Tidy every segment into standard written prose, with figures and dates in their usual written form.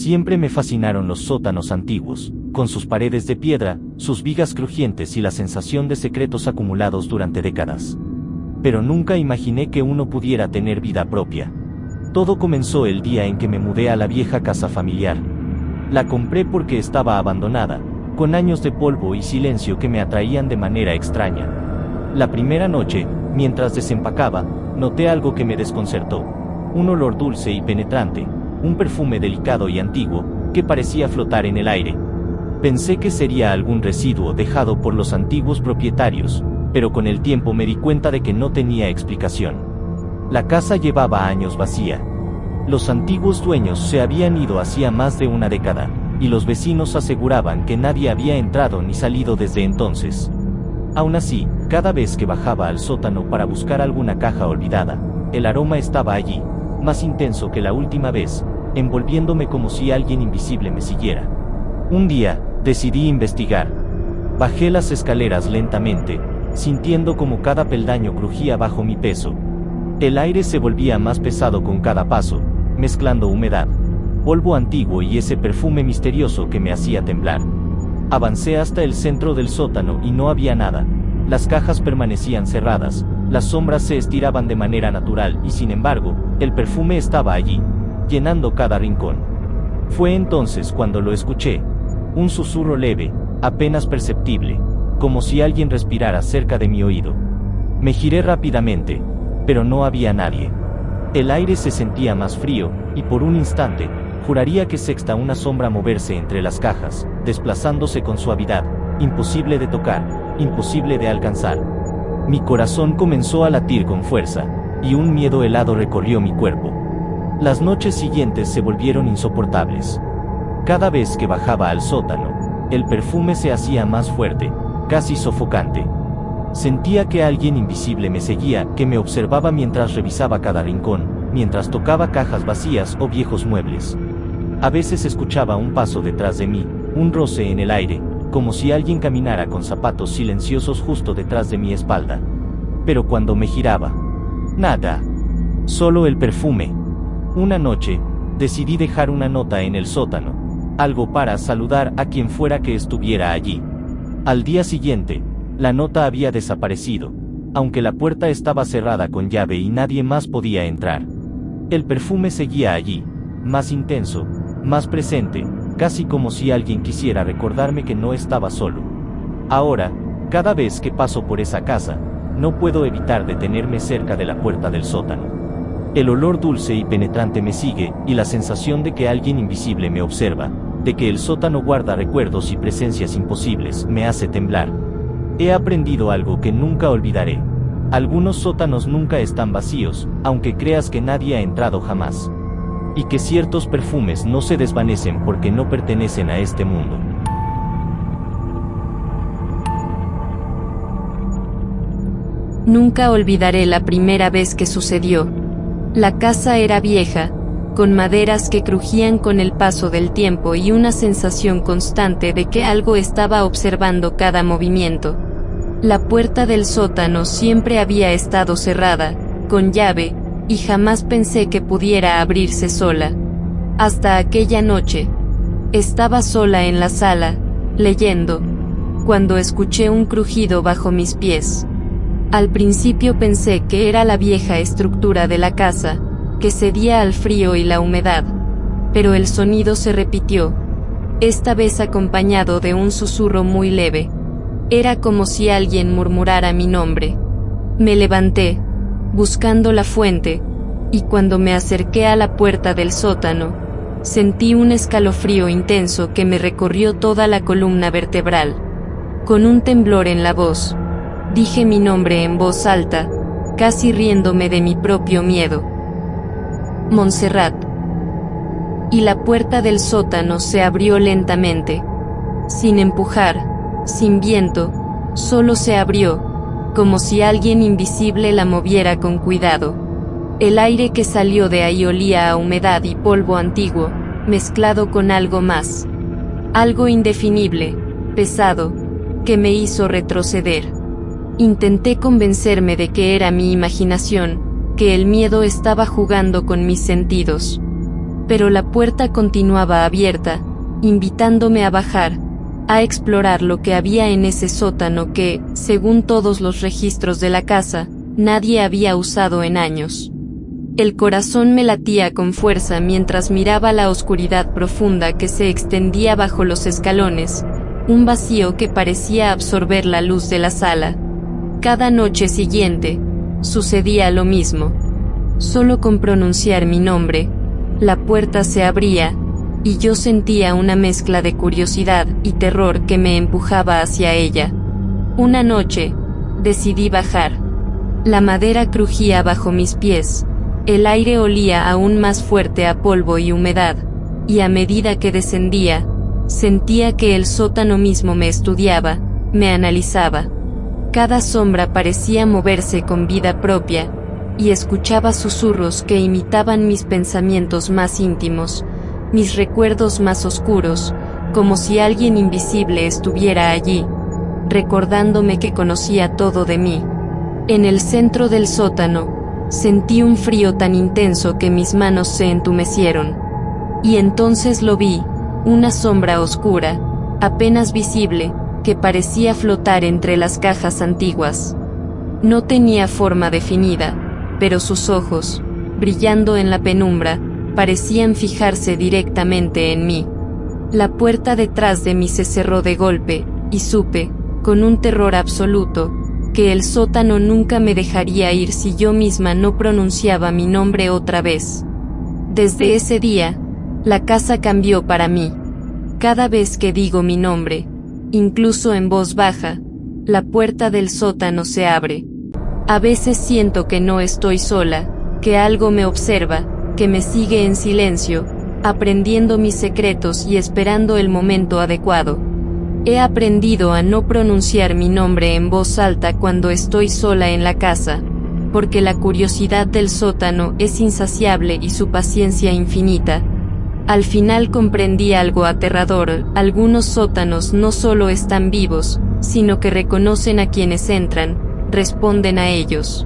Siempre me fascinaron los sótanos antiguos, con sus paredes de piedra, sus vigas crujientes y la sensación de secretos acumulados durante décadas. Pero nunca imaginé que uno pudiera tener vida propia. Todo comenzó el día en que me mudé a la vieja casa familiar. La compré porque estaba abandonada, con años de polvo y silencio que me atraían de manera extraña. La primera noche, mientras desempacaba, noté algo que me desconcertó. Un olor dulce y penetrante, un perfume delicado y antiguo, que parecía flotar en el aire. Pensé que sería algún residuo dejado por los antiguos propietarios, pero con el tiempo me di cuenta de que no tenía explicación. La casa llevaba años vacía. Los antiguos dueños se habían ido hacía más de una década, y los vecinos aseguraban que nadie había entrado ni salido desde entonces. Aún así, cada vez que bajaba al sótano para buscar alguna caja olvidada, el aroma estaba allí, más intenso que la última vez, envolviéndome como si alguien invisible me siguiera. Un día, decidí investigar. Bajé las escaleras lentamente, sintiendo como cada peldaño crujía bajo mi peso. El aire se volvía más pesado con cada paso, mezclando humedad, polvo antiguo y ese perfume misterioso que me hacía temblar. Avancé hasta el centro del sótano y no había nada. Las cajas permanecían cerradas, las sombras se estiraban de manera natural y sin embargo, el perfume estaba allí, llenando cada rincón. Fue entonces cuando lo escuché, un susurro leve, apenas perceptible, como si alguien respirara cerca de mi oído. Me giré rápidamente, pero no había nadie. El aire se sentía más frío, y por un instante, juraría que sexta una sombra moverse entre las cajas, desplazándose con suavidad, imposible de tocar, imposible de alcanzar. Mi corazón comenzó a latir con fuerza, y un miedo helado recorrió mi cuerpo. Las noches siguientes se volvieron insoportables. Cada vez que bajaba al sótano, el perfume se hacía más fuerte, casi sofocante. Sentía que alguien invisible me seguía, que me observaba mientras revisaba cada rincón, mientras tocaba cajas vacías o viejos muebles. A veces escuchaba un paso detrás de mí, un roce en el aire, como si alguien caminara con zapatos silenciosos justo detrás de mi espalda. Pero cuando me giraba, nada. Solo el perfume. Una noche, decidí dejar una nota en el sótano, algo para saludar a quien fuera que estuviera allí. Al día siguiente, la nota había desaparecido, aunque la puerta estaba cerrada con llave y nadie más podía entrar. El perfume seguía allí, más intenso, más presente, casi como si alguien quisiera recordarme que no estaba solo. Ahora, cada vez que paso por esa casa, no puedo evitar detenerme cerca de la puerta del sótano. El olor dulce y penetrante me sigue, y la sensación de que alguien invisible me observa, de que el sótano guarda recuerdos y presencias imposibles, me hace temblar. He aprendido algo que nunca olvidaré. Algunos sótanos nunca están vacíos, aunque creas que nadie ha entrado jamás. Y que ciertos perfumes no se desvanecen porque no pertenecen a este mundo. Nunca olvidaré la primera vez que sucedió. La casa era vieja, con maderas que crujían con el paso del tiempo y una sensación constante de que algo estaba observando cada movimiento. La puerta del sótano siempre había estado cerrada, con llave, y jamás pensé que pudiera abrirse sola. Hasta aquella noche. Estaba sola en la sala, leyendo, cuando escuché un crujido bajo mis pies. Al principio pensé que era la vieja estructura de la casa, que cedía al frío y la humedad. Pero el sonido se repitió, esta vez acompañado de un susurro muy leve. Era como si alguien murmurara mi nombre. Me levanté, buscando la fuente, y cuando me acerqué a la puerta del sótano, sentí un escalofrío intenso que me recorrió toda la columna vertebral. Con un temblor en la voz, dije mi nombre en voz alta, casi riéndome de mi propio miedo. Montserrat. Y la puerta del sótano se abrió lentamente. Sin empujar, sin viento, solo se abrió, como si alguien invisible la moviera con cuidado. El aire que salió de ahí olía a humedad y polvo antiguo, mezclado con algo más. Algo indefinible, pesado, que me hizo retroceder. Intenté convencerme de que era mi imaginación, que el miedo estaba jugando con mis sentidos. pero la puerta continuaba abierta, invitándome a bajar, a explorar lo que había en ese sótano que, según todos los registros de la casa, nadie había usado en años. El corazón me latía con fuerza mientras miraba la oscuridad profunda que se extendía bajo los escalones, un vacío que parecía absorber la luz de la sala. Cada noche siguiente, sucedía lo mismo. Solo con pronunciar mi nombre, la puerta se abría, y yo sentía una mezcla de curiosidad y terror que me empujaba hacia ella. Una noche, decidí bajar. La madera crujía bajo mis pies, el aire olía aún más fuerte a polvo y humedad, y a medida que descendía, sentía que el sótano mismo me estudiaba, me analizaba. Cada sombra parecía moverse con vida propia, y escuchaba susurros que imitaban mis pensamientos más íntimos, mis recuerdos más oscuros, como si alguien invisible estuviera allí, recordándome que conocía todo de mí. En el centro del sótano, sentí un frío tan intenso que mis manos se entumecieron. Y entonces lo vi, una sombra oscura, apenas visible, que parecía flotar entre las cajas antiguas. No tenía forma definida, pero sus ojos, brillando en la penumbra, parecían fijarse directamente en mí. La puerta detrás de mí se cerró de golpe, y supe, con un terror absoluto, que el sótano nunca me dejaría ir si yo misma no pronunciaba mi nombre otra vez. Desde ese día, la casa cambió para mí. Cada vez que digo mi nombre, incluso en voz baja, la puerta del sótano se abre. A veces siento que no estoy sola, que algo me observa, que me sigue en silencio, aprendiendo mis secretos y esperando el momento adecuado. He aprendido a no pronunciar mi nombre en voz alta cuando estoy sola en la casa, porque la curiosidad del sótano es insaciable y su paciencia infinita. Al final comprendí algo aterrador: algunos sótanos no solo están vivos, sino que reconocen a quienes entran, responden a ellos.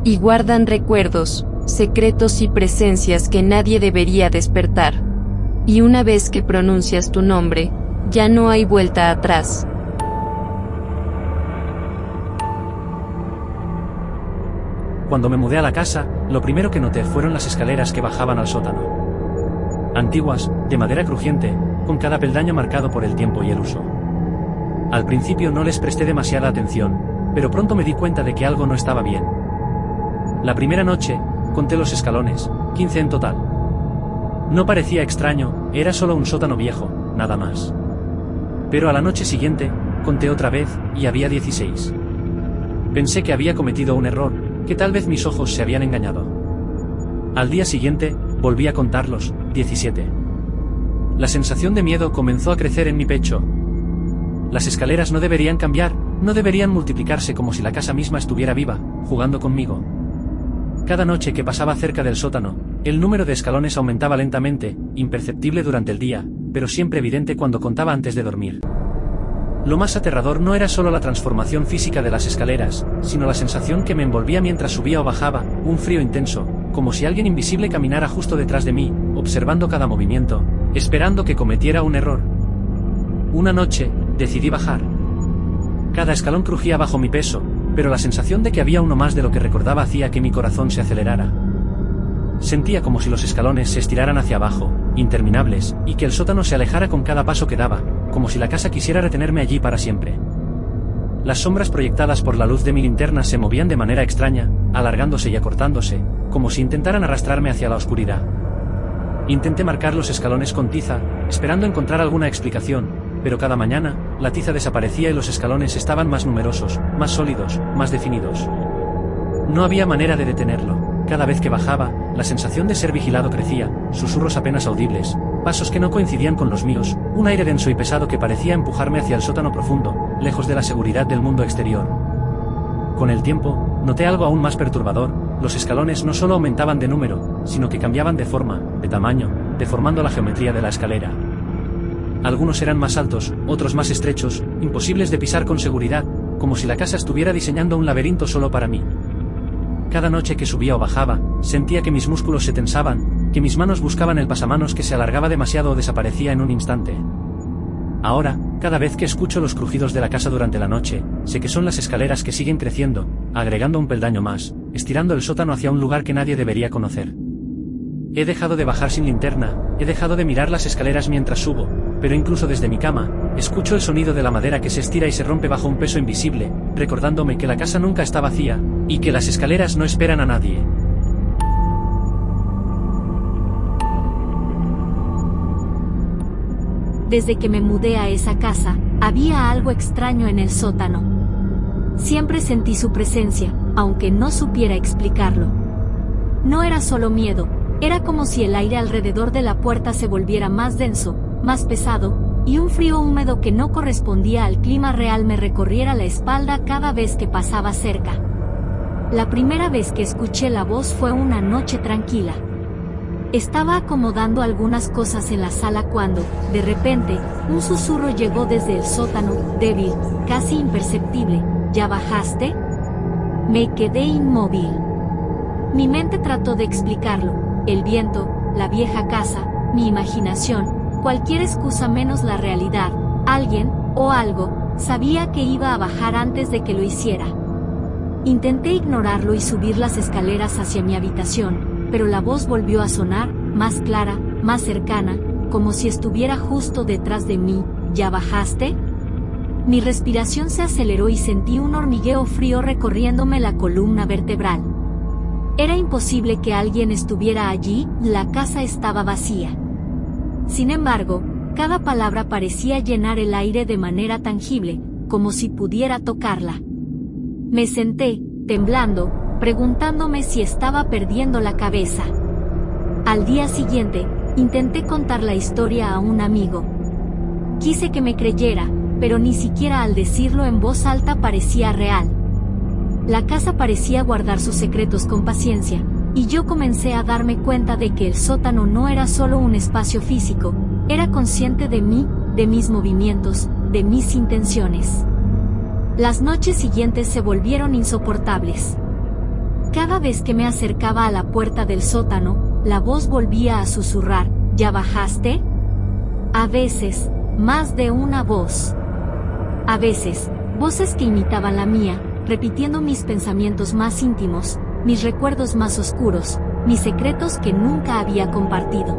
Y guardan recuerdos, secretos y presencias que nadie debería despertar. Y una vez que pronuncias tu nombre, ya no hay vuelta atrás. Cuando me mudé a la casa, lo primero que noté fueron las escaleras que bajaban al sótano. Antiguas, de madera crujiente, con cada peldaño marcado por el tiempo y el uso. Al principio no les presté demasiada atención, pero pronto me di cuenta de que algo no estaba bien. La primera noche, conté los escalones, 15 en total. No parecía extraño, era solo un sótano viejo, nada más. Pero a la noche siguiente, conté otra vez, y había 16. Pensé que había cometido un error, que tal vez mis ojos se habían engañado. Al día siguiente, volví a contarlos, 17. La sensación de miedo comenzó a crecer en mi pecho. Las escaleras no deberían cambiar, no deberían multiplicarse como si la casa misma estuviera viva, jugando conmigo. Cada noche que pasaba cerca del sótano, el número de escalones aumentaba lentamente, imperceptible durante el día, pero siempre evidente cuando contaba antes de dormir. Lo más aterrador no era solo la transformación física de las escaleras, sino la sensación que me envolvía mientras subía o bajaba, un frío intenso, como si alguien invisible caminara justo detrás de mí, observando cada movimiento, esperando que cometiera un error. Una noche, decidí bajar. Cada escalón crujía bajo mi peso, pero la sensación de que había uno más de lo que recordaba hacía que mi corazón se acelerara. Sentía como si los escalones se estiraran hacia abajo, interminables, y que el sótano se alejara con cada paso que daba, como si la casa quisiera retenerme allí para siempre. Las sombras proyectadas por la luz de mi linterna se movían de manera extraña, alargándose y acortándose, como si intentaran arrastrarme hacia la oscuridad. Intenté marcar los escalones con tiza, esperando encontrar alguna explicación, pero cada mañana, la tiza desaparecía y los escalones estaban más numerosos, más sólidos, más definidos. No había manera de detenerlo. Cada vez que bajaba, la sensación de ser vigilado crecía, susurros apenas audibles, pasos que no coincidían con los míos, un aire denso y pesado que parecía empujarme hacia el sótano profundo, lejos de la seguridad del mundo exterior. Con el tiempo, noté algo aún más perturbador: los escalones no solo aumentaban de número, sino que cambiaban de forma, de tamaño, deformando la geometría de la escalera. Algunos eran más altos, otros más estrechos, imposibles de pisar con seguridad, como si la casa estuviera diseñando un laberinto solo para mí. Cada noche que subía o bajaba, sentía que mis músculos se tensaban, que mis manos buscaban el pasamanos que se alargaba demasiado o desaparecía en un instante. Ahora, cada vez que escucho los crujidos de la casa durante la noche, sé que son las escaleras que siguen creciendo, agregando un peldaño más, estirando el sótano hacia un lugar que nadie debería conocer. He dejado de bajar sin linterna, he dejado de mirar las escaleras mientras subo, pero incluso desde mi cama, escucho el sonido de la madera que se estira y se rompe bajo un peso invisible, recordándome que la casa nunca está vacía, y que las escaleras no esperan a nadie. Desde que me mudé a esa casa, había algo extraño en el sótano. Siempre sentí su presencia, aunque no supiera explicarlo. No era solo miedo, era como si el aire alrededor de la puerta se volviera más denso, más pesado, y un frío húmedo que no correspondía al clima real me recorriera la espalda cada vez que pasaba cerca. La primera vez que escuché la voz fue una noche tranquila. Estaba acomodando algunas cosas en la sala cuando, de repente, un susurro llegó desde el sótano, débil, casi imperceptible. ¿Ya bajaste? Me quedé inmóvil. Mi mente trató de explicarlo. El viento, la vieja casa, mi imaginación, cualquier excusa menos la realidad. Alguien, o algo, sabía que iba a bajar antes de que lo hiciera. Intenté ignorarlo y subir las escaleras hacia mi habitación, pero la voz volvió a sonar, más clara, más cercana, como si estuviera justo detrás de mí. ¿Ya bajaste? Mi respiración se aceleró y sentí un hormigueo frío recorriéndome la columna vertebral. Era imposible que alguien estuviera allí, la casa estaba vacía. Sin embargo, cada palabra parecía llenar el aire de manera tangible, como si pudiera tocarla. Me senté, temblando, preguntándome si estaba perdiendo la cabeza. Al día siguiente, intenté contar la historia a un amigo. Quise que me creyera, pero ni siquiera al decirlo en voz alta parecía real. La casa parecía guardar sus secretos con paciencia, y yo comencé a darme cuenta de que el sótano no era solo un espacio físico, era consciente de mí, de mis movimientos, de mis intenciones. Las noches siguientes se volvieron insoportables. Cada vez que me acercaba a la puerta del sótano, la voz volvía a susurrar, ¿ya bajaste? A veces, más de una voz. A veces, voces que imitaban la mía, repitiendo mis pensamientos más íntimos, mis recuerdos más oscuros, mis secretos que nunca había compartido.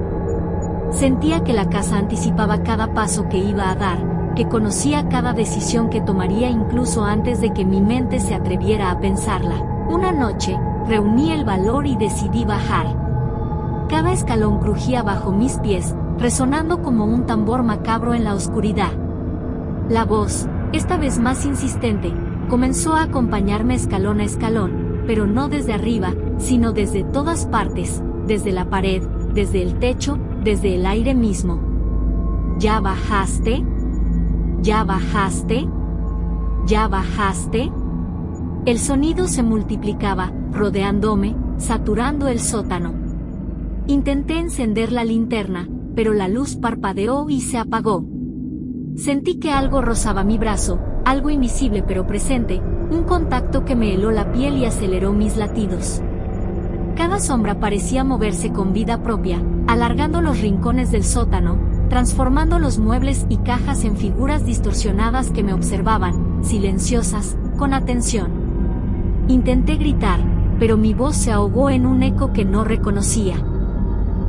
Sentía que la casa anticipaba cada paso que iba a dar, que conocía cada decisión que tomaría incluso antes de que mi mente se atreviera a pensarla. Una noche, reuní el valor y decidí bajar. Cada escalón crujía bajo mis pies, resonando como un tambor macabro en la oscuridad. La voz, esta vez más insistente, comenzó a acompañarme escalón a escalón, pero no desde arriba, sino desde todas partes, desde la pared, desde el techo, desde el aire mismo. ¿Ya bajaste? ¿Ya bajaste? ¿Ya bajaste? El sonido se multiplicaba, rodeándome, saturando el sótano. Intenté encender la linterna, pero la luz parpadeó y se apagó. Sentí que algo rozaba mi brazo, algo invisible pero presente, un contacto que me heló la piel y aceleró mis latidos. Cada sombra parecía moverse con vida propia, alargando los rincones del sótano, transformando los muebles y cajas en figuras distorsionadas que me observaban, silenciosas, con atención. Intenté gritar, pero mi voz se ahogó en un eco que no reconocía.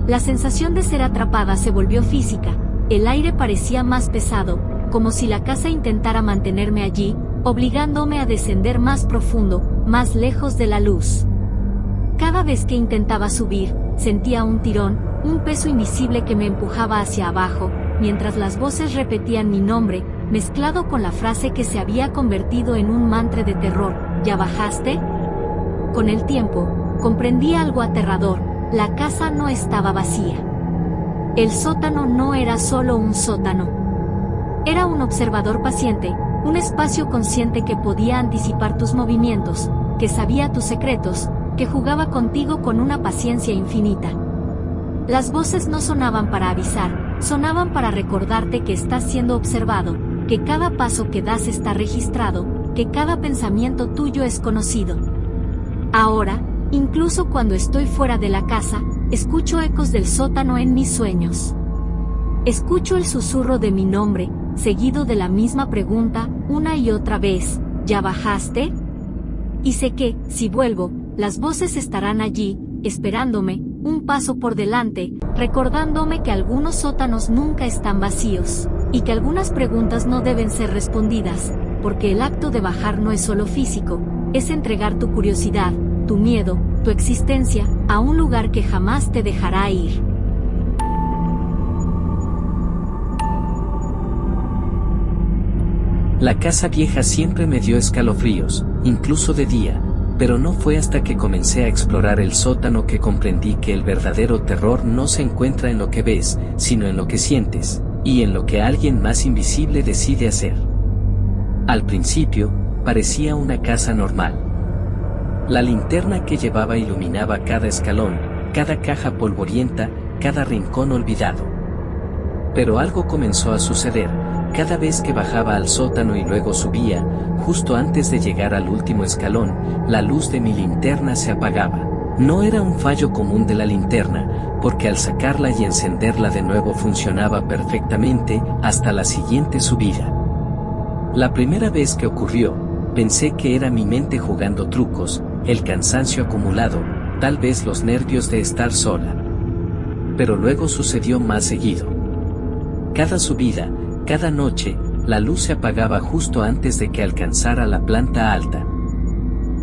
La sensación de ser atrapada se volvió física, el aire parecía más pesado, como si la casa intentara mantenerme allí, obligándome a descender más profundo, más lejos de la luz. Cada vez que intentaba subir, sentía un tirón, un peso invisible que me empujaba hacia abajo, mientras las voces repetían mi nombre, mezclado con la frase que se había convertido en un mantra de terror, ¿ya bajaste? Con el tiempo, comprendí algo aterrador, la casa no estaba vacía. El sótano no era solo un sótano. Era un observador paciente, un espacio consciente que podía anticipar tus movimientos, que sabía tus secretos, que jugaba contigo con una paciencia infinita. Las voces no sonaban para avisar, sonaban para recordarte que estás siendo observado, que cada paso que das está registrado, que cada pensamiento tuyo es conocido. Ahora, incluso cuando estoy fuera de la casa, Escucho ecos del sótano en mis sueños. Escucho el susurro de mi nombre, seguido de la misma pregunta, una y otra vez, ¿ya bajaste? Y sé que, si vuelvo, las voces estarán allí, esperándome, un paso por delante, recordándome que algunos sótanos nunca están vacíos, y que algunas preguntas no deben ser respondidas, porque el acto de bajar no es solo físico, es entregar tu curiosidad, tu miedo, tu existencia, a un lugar que jamás te dejará ir. La casa vieja siempre me dio escalofríos, incluso de día, pero no fue hasta que comencé a explorar el sótano que comprendí que el verdadero terror no se encuentra en lo que ves, sino en lo que sientes, y en lo que alguien más invisible decide hacer. Al principio, parecía una casa normal. La linterna que llevaba iluminaba cada escalón, cada caja polvorienta, cada rincón olvidado. Pero algo comenzó a suceder. Cada vez que bajaba al sótano y luego subía, justo antes de llegar al último escalón, la luz de mi linterna se apagaba. No era un fallo común de la linterna, porque al sacarla y encenderla de nuevo funcionaba perfectamente hasta la siguiente subida. La primera vez que ocurrió, pensé que era mi mente jugando trucos, el cansancio acumulado, tal vez los nervios de estar sola. Pero luego sucedió más seguido. Cada subida, cada noche, la luz se apagaba justo antes de que alcanzara la planta alta.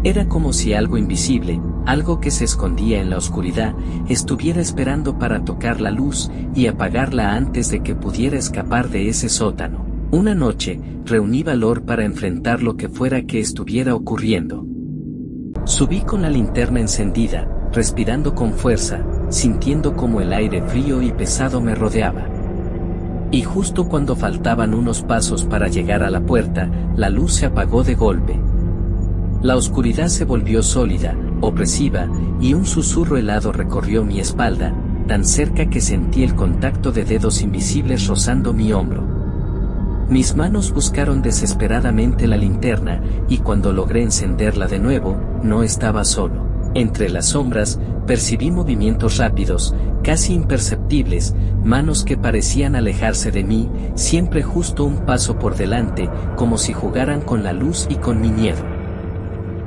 Era como si algo invisible, algo que se escondía en la oscuridad, estuviera esperando para tocar la luz y apagarla antes de que pudiera escapar de ese sótano. Una noche, reuní valor para enfrentar lo que fuera que estuviera ocurriendo. Subí con la linterna encendida, respirando con fuerza, sintiendo como el aire frío y pesado me rodeaba. Y justo cuando faltaban unos pasos para llegar a la puerta, la luz se apagó de golpe. La oscuridad se volvió sólida, opresiva, y un susurro helado recorrió mi espalda, tan cerca que sentí el contacto de dedos invisibles rozando mi hombro. Mis manos buscaron desesperadamente la linterna, y cuando logré encenderla de nuevo, no estaba solo. Entre las sombras, percibí movimientos rápidos, casi imperceptibles, manos que parecían alejarse de mí, siempre justo un paso por delante, como si jugaran con la luz y con mi miedo.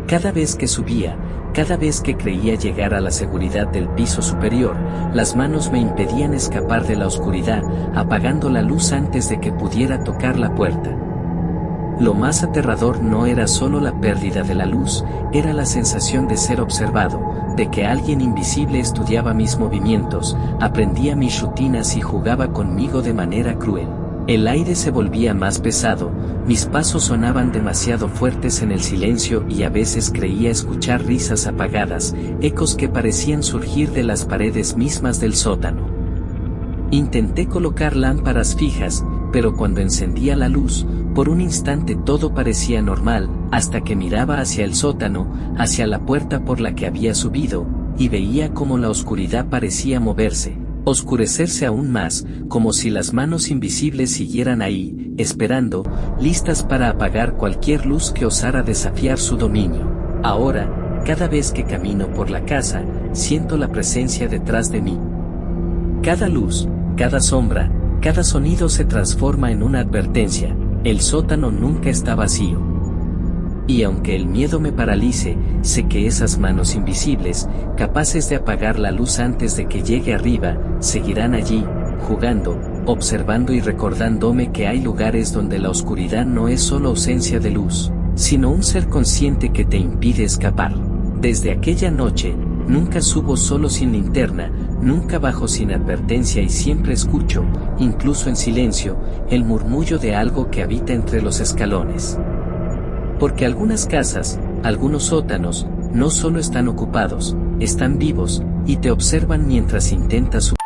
Cada vez que subía, cada vez que creía llegar a la seguridad del piso superior, las manos me impedían escapar de la oscuridad, apagando la luz antes de que pudiera tocar la puerta. Lo más aterrador no era solo la pérdida de la luz, era la sensación de ser observado, de que alguien invisible estudiaba mis movimientos, aprendía mis rutinas y jugaba conmigo de manera cruel. El aire se volvía más pesado, mis pasos sonaban demasiado fuertes en el silencio y a veces creía escuchar risas apagadas, ecos que parecían surgir de las paredes mismas del sótano. Intenté colocar lámparas fijas, pero cuando encendía la luz, por un instante todo parecía normal, hasta que miraba hacia el sótano, hacia la puerta por la que había subido, y veía cómo la oscuridad parecía moverse, oscurecerse aún más, como si las manos invisibles siguieran ahí, esperando, listas para apagar cualquier luz que osara desafiar su dominio. Ahora, cada vez que camino por la casa, siento la presencia detrás de mí. Cada luz, cada sombra, cada sonido se transforma en una advertencia. El sótano nunca está vacío. Y aunque el miedo me paralice, sé que esas manos invisibles, capaces de apagar la luz antes de que llegue arriba, seguirán allí, jugando, observando y recordándome que hay lugares donde la oscuridad no es solo ausencia de luz, sino un ser consciente que te impide escapar. Desde aquella noche, nunca subo solo sin linterna, nunca bajo sin advertencia y siempre escucho, incluso en silencio, el murmullo de algo que habita entre los escalones. Porque algunas casas, algunos sótanos, no solo están ocupados, están vivos, y te observan mientras intentas subir.